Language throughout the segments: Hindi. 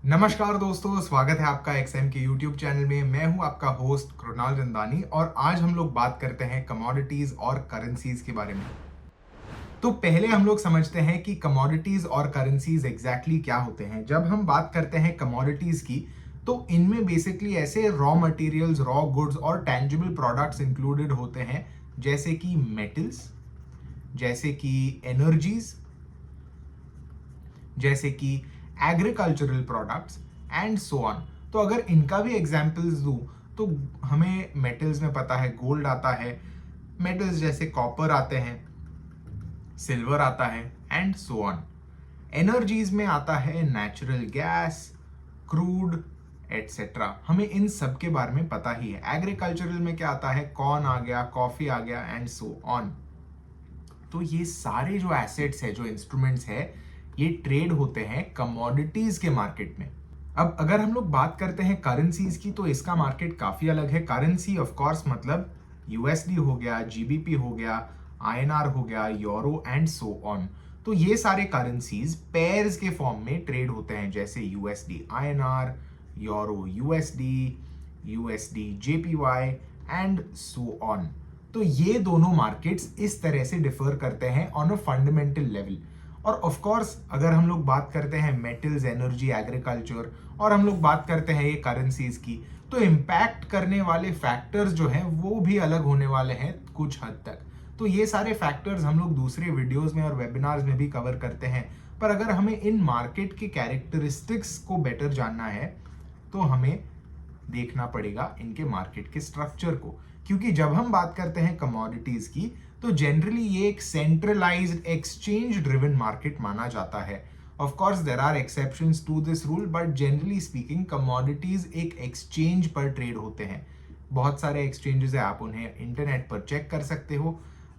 नमस्कार दोस्तों, स्वागत है आपका एक्सएम के यूट्यूब चैनल में। मैं हूं आपका होस्ट कृणाल रंदानी और आज हम लोग बात करते हैं कमोडिटीज और करेंसीज के बारे में। तो पहले हम लोग समझते हैं कि कमोडिटीज और करेंसीज एग्जैक्टली क्या होते हैं। जब हम बात करते हैं कमोडिटीज की, तो इनमें बेसिकली ऐसे रॉ मटेरियल्स, रॉ गुड्स और टेंजिबल प्रोडक्ट्स इंक्लूडेड होते हैं, जैसे कि मेटल्स, जैसे कि एनर्जीज, जैसे कि agricultural products and so on. तो अगर इनका भी एग्जांपल्स दूं तो हमें मेटल्स में पता है गोल्ड आता है, मेटल्स जैसे कॉपर आते हैं, सिल्वर आता है एंड सो ऑन। एनर्जीज में आता है नेचुरल गैस, क्रूड एटसेट्रा। हमें इन सब के बारे में पता ही है। एग्रीकल्चरल में क्या आता है, कॉर्न आ गया, कॉफी आ गया एंड सो ऑन। तो ये सारे जो एसेट्स है, जो इंस्ट्रूमेंट्स है, ये ट्रेड होते हैं कमोडिटीज के मार्केट में। अब अगर हम लोग बात करते हैं करेंसीज की, तो इसका मार्केट काफी अलग है। करेंसी ऑफ कोर्स मतलब यूएसडी हो गया, जीबीपी हो गया, आईएनआर हो गया, यूरो एंड सो ऑन। तो ये सारे करेंसीज पेयर्स के फॉर्म में ट्रेड होते हैं, जैसे USD INR, euro USD, USD JPY and so on. तो ये दोनों मार्केट्स इस तरह से डिफर करते हैं ऑन अ फंडामेंटल लेवल। और ऑफ कोर्स अगर हम लोग बात करते हैं मेटल्स, एनर्जी, एग्रीकल्चर और हम लोग बात करते हैं ये करेंसीज की, तो इम्पैक्ट करने वाले फैक्टर्स जो हैं वो भी अलग होने वाले हैं कुछ हद तक। तो ये सारे फैक्टर्स हम लोग दूसरे वीडियोस में और वेबिनार्स में भी कवर करते हैं। पर अगर हमें इन मार्केट के कैरेक्टरिस्टिक्स को बेटर जानना है तो हमें देखना पड़ेगा इनके मार्केट के स्ट्रक्चर को। क्योंकि जब हम बात करते हैं कमोडिटीज की, तो जनरली ये एक सेंट्रलाइज्ड एक्सचेंज ड्रिवन मार्केट माना जाता है। Of course there are exceptions to this rule, but generally speaking commodities एक एक्सचेंज पर ट्रेड होते हैं। बहुत सारे एक्सचेंजेस है, आप उन्हें इंटरनेट पर चेक कर सकते हो।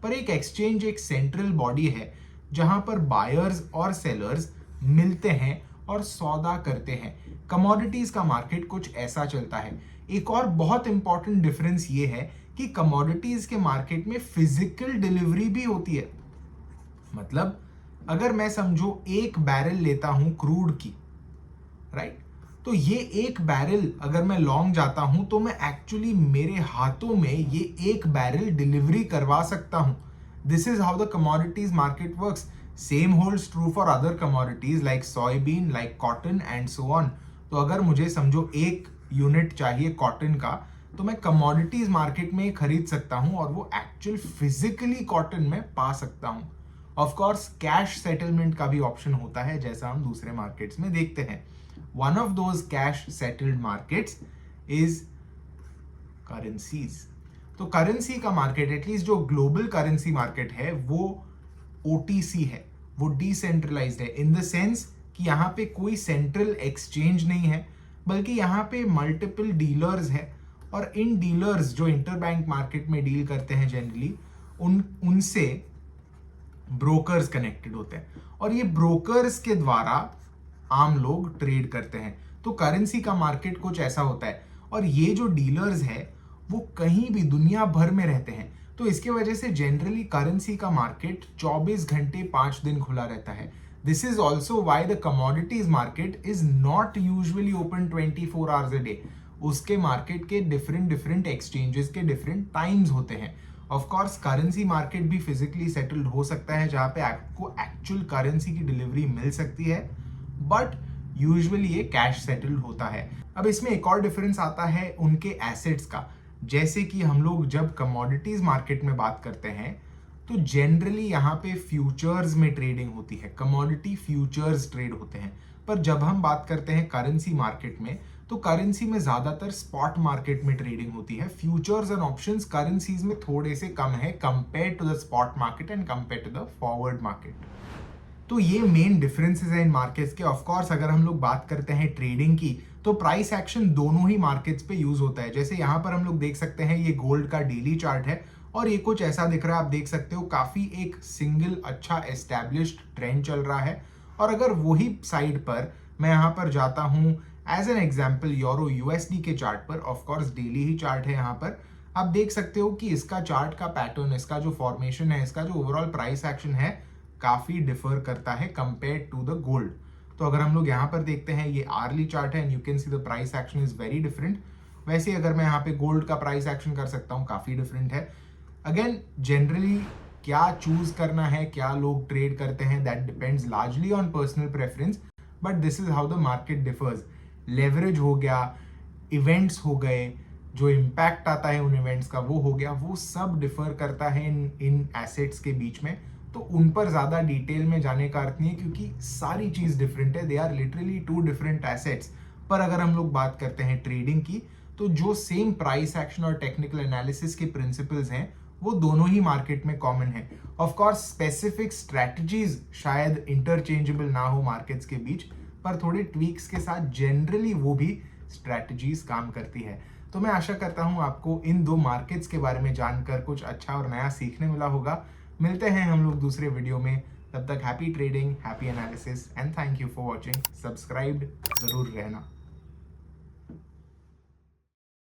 पर एक एक्सचेंज एक सेंट्रल बॉडी है जहां पर बायर्स और सेलर्स मिलते हैं और सौदा करते हैं। कमोडिटीज का मार्केट कुछ ऐसा चलता है। एक और बहुत इंपॉर्टेंट डिफरेंस ये है कि कमोडिटीज के मार्केट में फिजिकल डिलीवरी भी होती है। मतलब अगर मैं समझो एक बैरल लेता हूं क्रूड की, राइट, तो ये एक बैरल अगर मैं लॉन्ग जाता हूं तो मैं एक्चुअली मेरे हाथों में ये एक बैरल डिलीवरी करवा सकता हूं। This is how the commodities market works. Same holds true for other commodities like soybean, like cotton and so on. तो अगर मुझे समझो एक यूनिट चाहिए कॉटन का, तो मैं कमोडिटीज मार्केट में खरीद सकता हूं और वो एक्चुअल फिजिकली कॉटन में पा सकता हूं। ऑफ कोर्स कैश सेटलमेंट का भी ऑप्शन होता है, जैसा हम दूसरे मार्केट्स में देखते हैं। One of those cash settled markets is currencies. तो करेंसी का मार्केट, एटलीस्ट जो ग्लोबल करेंसी मार्केट है, वो ओटीसी है, वो डिसेंट्रलाइज्ड है इन द सेंस कि यहाँ पे कोई सेंट्रल एक्सचेंज नहीं है, बल्कि यहाँ पे मल्टीपल डीलर्स है। और इन डीलर्स जो इंटरबैंक मार्केट में डील करते हैं जनरली, उनसे ब्रोकर्स कनेक्टेड होते हैं और ये ब्रोकर्स के द्वारा आम लोग ट्रेड करते हैं। तो करेंसी का मार्केट कुछ ऐसा होता है। और ये जो डीलर्स है वो कहीं भी दुनिया भर में रहते हैं। तो इसके वजह से जनरली करेंसी का मार्केट 24 घंटे 5 दिन खुला रहता है। This is also why the commodities market is not usually open 24 hours a day. उसके मार्केट के डिफरेंट एक्सचेंजेस के डिफरेंट टाइम्स होते हैं। ऑफ कोर्स करेंसी मार्केट भी फिजिकली सेटल्ड हो सकता है, जहां पे आपको एक्चुअल करेंसी की डिलीवरी मिल सकती है, बट यूजुअली ये कैश सेटल्ड होता है। अब इसमें एक और डिफरेंस आता है उनके एसेट्स का। जैसे कि हम लोग जब कमोडिटीज मार्केट में बात करते हैं, तो जनरली यहाँ पे फ्यूचर्स में ट्रेडिंग होती है, कमोडिटी फ्यूचर्स ट्रेड होते हैं। पर जब हम बात करते हैं करेंसी मार्केट में, तो करेंसी में ज्यादातर स्पॉट मार्केट में ट्रेडिंग होती है। फ्यूचर्स एंड ऑप्शंस करेंसीज में थोड़े से कम है compare to the spot market and compare to the forward market. तो ये मेन डिफरेंसेस है इन मार्केट्स के। ऑफ कोर्स अगर हम लोग बात करते हैं ट्रेडिंग की, तो प्राइस एक्शन दोनों ही मार्केट्स पे यूज होता है। जैसे यहाँ पर हम लोग देख सकते हैं, ये गोल्ड का डेली चार्ट है और ये कुछ ऐसा दिख रहा है, आप देख सकते हो काफी एक सिंगल अच्छा एस्टैब्लिश्ड ट्रेंड चल रहा है। और अगर वही साइड पर मैं यहाँ पर जाता हूँ as an example euro USD के चार्ट पर, ऑफ कोर्स डेली ही चार्ट है, यहाँ पर आप देख सकते हो कि इसका चार्ट का पैटर्न, इसका जो फॉर्मेशन है, इसका जो ओवरऑल प्राइस एक्शन है, काफी डिफर करता है कंपेयर टू द गोल्ड। तो अगर हम लोग यहाँ पर देखते हैं, ये आर्ली चार्ट है and you can see the price action is very different. वैसे अगर मैं यहाँ पे गोल्ड का प्राइस एक्शन कर सकता हूँ, काफी डिफरेंट है। अगेन जनरली क्या चूज करना है, क्या लोग ट्रेड करते हैं, that depends largely on personal preference, but this is how the market differs. Leverage हो गया, इवेंट्स हो गए, जो इम्पैक्ट आता है उन इवेंट्स का वो हो गया, वो सब डिफर करता है इन एसेट्स के बीच में। तो उन पर ज़्यादा डिटेल में जाने का अर्थ नहीं है, क्योंकि सारी चीज़ डिफरेंट है, they are literally two different assets. पर अगर हम लोग बात करते हैं ट्रेडिंग की, तो जो सेम प्राइस एक्शन और टेक्निकल एनालिसिस के प्रिंसिपल्स हैं वो दोनों ही मार्केट में कॉमन है। ऑफ कोर्स स्पेसिफिक स्ट्रैटेजीज शायद इंटरचेंजेबल ना हो मार्केट्स के बीच, पर थोड़े ट्वीक्स के साथ जनरली वो भी स्ट्रैटेजीज काम करती है। तो मैं आशा करता हूँ आपको इन दो मार्केट्स के बारे में जानकर कुछ अच्छा और नया सीखने मिला होगा। मिलते हैं हम लोग दूसरे वीडियो में, तब तक happy trading, happy analysis and thank you for watching. Subscribed जरूर रहना।